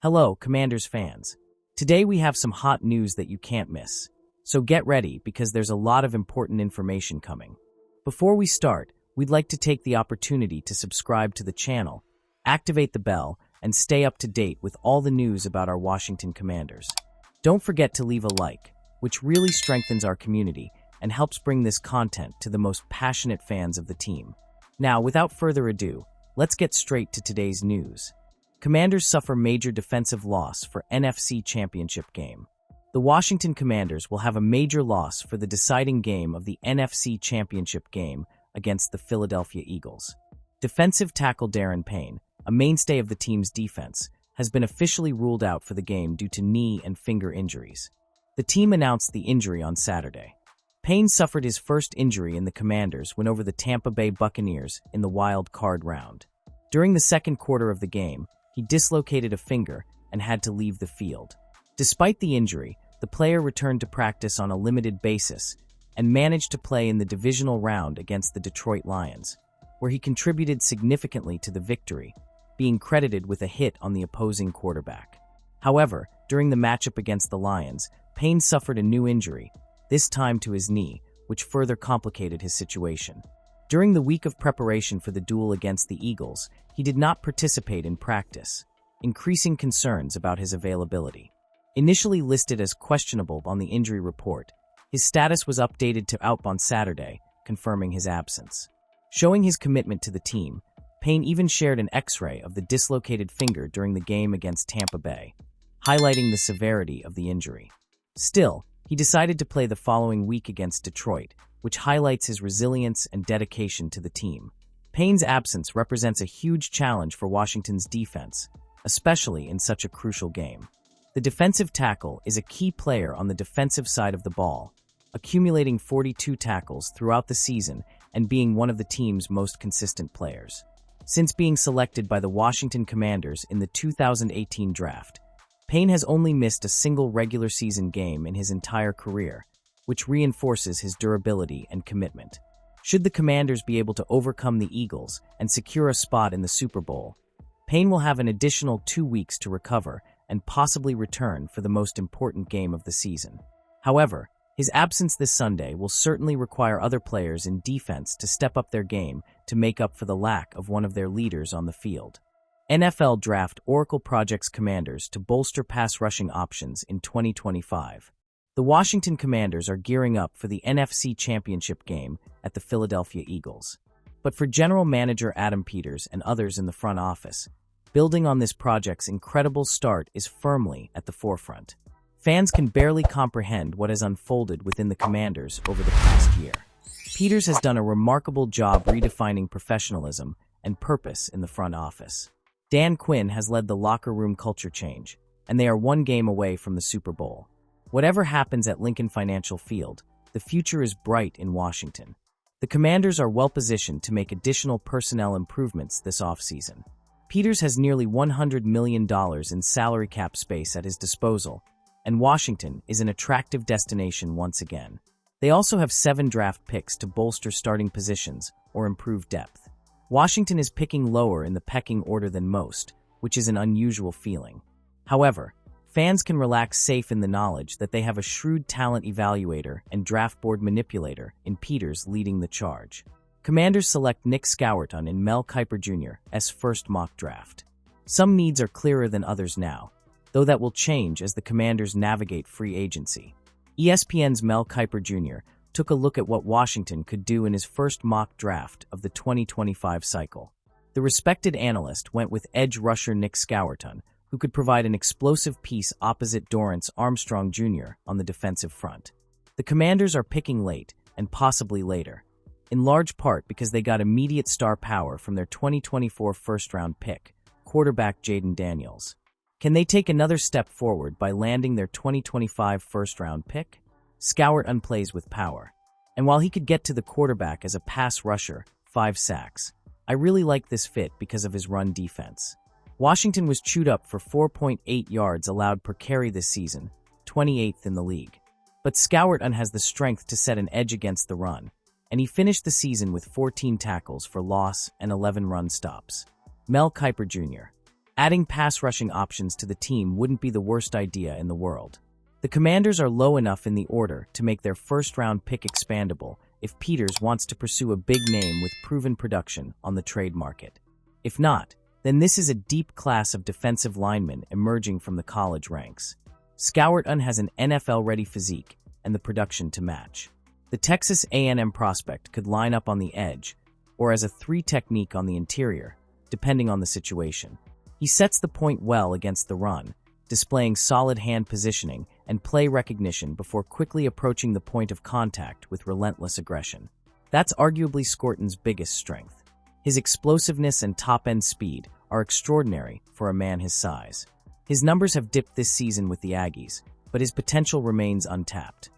Hello, Commanders fans. Today we have some hot news that you can't miss. So get ready because there's a lot of important information coming. Before we start, we'd like to take the opportunity to subscribe to the channel, activate the bell, and stay up to date with all the news about our Washington Commanders. Don't forget to leave a like, which really strengthens our community and helps bring this content to the most passionate fans of the team. Now, without further ado, let's get straight to today's news. Commanders suffer major defensive loss for NFC Championship game. The Washington Commanders will have a major loss for the deciding game of the NFC Championship game against the Philadelphia Eagles. Defensive tackle Darren Payne, a mainstay of the team's defense, has been officially ruled out for the game due to knee and finger injuries. The team announced the injury on Saturday. Payne suffered his first injury in the Commanders win over the Tampa Bay Buccaneers in the wild card round. During the second quarter of the game, he dislocated a finger and had to leave the field. Despite the injury, the player returned to practice on a limited basis and managed to play in the divisional round against the Detroit Lions, where he contributed significantly to the victory, being credited with a hit on the opposing quarterback. However, during the matchup against the Lions, Payne suffered a new injury, this time to his knee, which further complicated his situation. During the week of preparation for the duel against the Eagles, he did not participate in practice, increasing concerns about his availability. Initially listed as questionable on the injury report, his status was updated to out on Saturday, confirming his absence. Showing his commitment to the team, Payne even shared an X-ray of the dislocated finger during the game against Tampa Bay, highlighting the severity of the injury. Still, he decided to play the following week against Detroit, which highlights his resilience and dedication to the team. Payne's absence represents a huge challenge for Washington's defense, especially in such a crucial game. The defensive tackle is a key player on the defensive side of the ball, accumulating 42 tackles throughout the season and being one of the team's most consistent players. Since being selected by the Washington Commanders in the 2018 draft, Payne has only missed a single regular season game in his entire career, which reinforces his durability and commitment. Should the Commanders be able to overcome the Eagles and secure a spot in the Super Bowl, Payne will have an additional 2 weeks to recover and possibly return for the most important game of the season. However, his absence this Sunday will certainly require other players in defense to step up their game to make up for the lack of one of their leaders on the field. NFL Draft Oracle projects Commanders to bolster pass rushing options in 2025. The Washington Commanders are gearing up for the NFC Championship game at the Philadelphia Eagles. But for General Manager Adam Peters and others in the front office, building on this project's incredible start is firmly at the forefront. Fans can barely comprehend what has unfolded within the Commanders over the past year. Peters has done a remarkable job redefining professionalism and purpose in the front office. Dan Quinn has led the locker room culture change, and they are one game away from the Super Bowl. Whatever happens at Lincoln Financial Field, the future is bright in Washington. The Commanders are well-positioned to make additional personnel improvements this offseason. Peters has nearly $100 million in salary cap space at his disposal, and Washington is an attractive destination once again. They also have 7 draft picks to bolster starting positions or improve depth. Washington is picking lower in the pecking order than most, which is an unusual feeling. However, fans can relax safe in the knowledge that they have a shrewd talent evaluator and draft board manipulator in Peters leading the charge. Commanders select Nick Scourton and Mel Kiper Jr.'s first mock draft. Some needs are clearer than others now, though that will change as the Commanders navigate free agency. ESPN's Mel Kiper Jr. took a look at what Washington could do in his first mock draft of the 2025 cycle. The respected analyst went with edge rusher Nick Scourton, who could provide an explosive piece opposite Dorrance Armstrong Jr. on the defensive front. The Commanders are picking late, and possibly later, in large part because they got immediate star power from their 2024 first-round pick, quarterback Jaden Daniels. Can they take another step forward by landing their 2025 first-round pick? Scourton plays with power, and while he could get to the quarterback as a pass rusher, 5 sacks, I really like this fit because of his run defense. Washington was chewed up for 4.8 yards allowed per carry this season, 28th in the league. But Scourton has the strength to set an edge against the run, and he finished the season with 14 tackles for loss and 11 run stops. Mel Kiper Jr. Adding pass rushing options to the team wouldn't be the worst idea in the world. The Commanders are low enough in the order to make their first-round pick expandable if Peters wants to pursue a big name with proven production on the trade market. If not, then this is a deep class of defensive linemen emerging from the college ranks. Scourton has an NFL-ready physique and the production to match. The Texas A&M prospect could line up on the edge or as a 3 technique on the interior, depending on the situation. He sets the point well against the run, displaying solid hand positioning and play recognition before quickly approaching the point of contact with relentless aggression. That's arguably Scourton's biggest strength. His explosiveness and top-end speed are extraordinary for a man his size. His numbers have dipped this season with the Aggies, but his potential remains untapped.